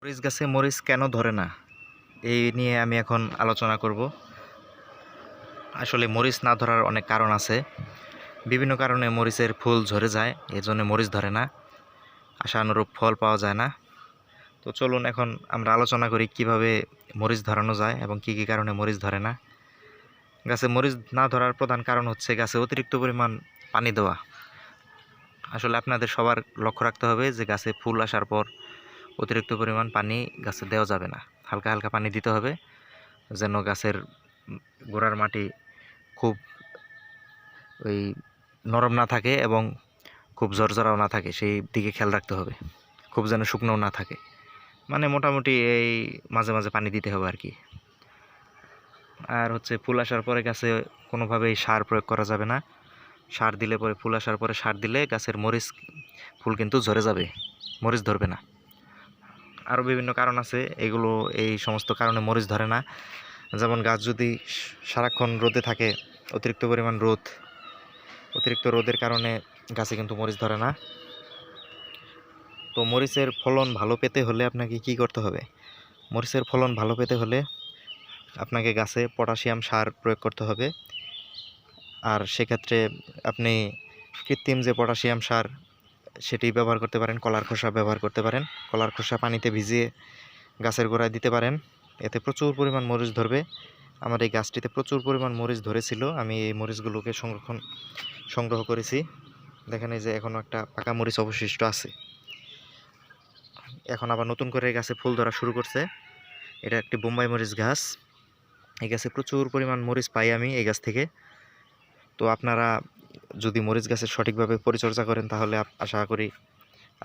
মরিচ গাছে মরিচ কেন ধরে না এই নিয়ে আমি এখন আলোচনা করব। আসলে মরিচ না ধরার অনেক কারণ আছে। বিভিন্ন কারণে মরিচের ফুল ঝরে যায়, এজন্য মরিচ ধরে না, আশানুরূপ ফল পাওয়া যায় না। তো চলুন এখন আমরা আলোচনা করি কিভাবে মরিচ ধরানো যায় এবং কি কি কারণে মরিচ ধরে না। গাছে মরিচ না ধরার প্রধান কারণ হচ্ছে গাছে অতিরিক্ত পরিমাণ পানি দেওয়া। আসলে আপনাদের সবার লক্ষ্য রাখতে হবে যে গাছে ফুল আসার পর অতিরিক্ত পরিমাণ পানি গাছে দেওয়া যাবে না, হালকা হালকা পানি দিতে হবে যেন গাছের গোড়ার মাটি খুব ওই নরম না থাকে এবং খুব ঝরঝরাও না থাকে, সেই দিকে খেয়াল রাখতে হবে। খুব যেন শুকনোও না থাকে, মানে মোটামুটি এই মাঝে মাঝে পানি দিতে হবে আর কি। আর হচ্ছে ফুল আসার পরে গাছে কোনোভাবেই সার প্রয়োগ করা যাবে না। সার দিলে পরে ফুল আসার পরে সার দিলে গাছের মরিচ ফুল কিন্তু ঝরে যাবে, মরিচ ধরবে না। আরও বিভিন্ন কারণ আছে, এগুলো এই সমস্ত কারণে মরিচ ধরে না। যেমন গাছ যদি সারাক্ষণ রোদে থাকে, অতিরিক্ত পরিমাণ অতিরিক্ত রোদের কারণে গাছে কিন্তু মরিচ ধরে না। তো মরিচের ফলন ভালো পেতে হলে আপনাকে কি করতে হবে? মরিচের ফলন ভালো পেতে হলে আপনাকে গাছে পটাশিয়াম সার প্রয়োগ করতে হবে। আর সেক্ষেত্রে আপনি কৃত্রিম যে পটাশিয়াম সার সেটি ব্যবহার করতে পারেন, কলার খোসা ব্যবহার করতে পারেন। কলার খোসা পানিতে ভিজিয়ে গাছের গোড়ায় দিতে পারেন, এতে প্রচুর পরিমাণ মরিচ ধরবে। আমার এই গাছটিতে প্রচুর পরিমাণ মরিচ ধরেছিল, আমি এই মরিচগুলোকে সংগ্রহ করেছি। দেখেন এই যে এখনও একটা পাকা মরিচ অবশিষ্ট আছে। এখন আবার নতুন করে গাছে ফুল ধরা শুরু করছে। এটা একটি বোম্বাই মরিচ গাছ। এই গাছে প্রচুর পরিমাণ মরিচ পাই আমি এই গাছ থেকে। তো আপনারা যদি মরিচ গাছের সঠিকভাবে পরিচর্যা করেন তাহলে আশা করি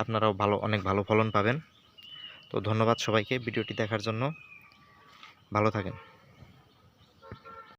আপনারাও অনেক ভালো ফলন পাবেন। তো ধন্যবাদ সবাইকে ভিডিওটি দেখার জন্য। ভালো থাকেন।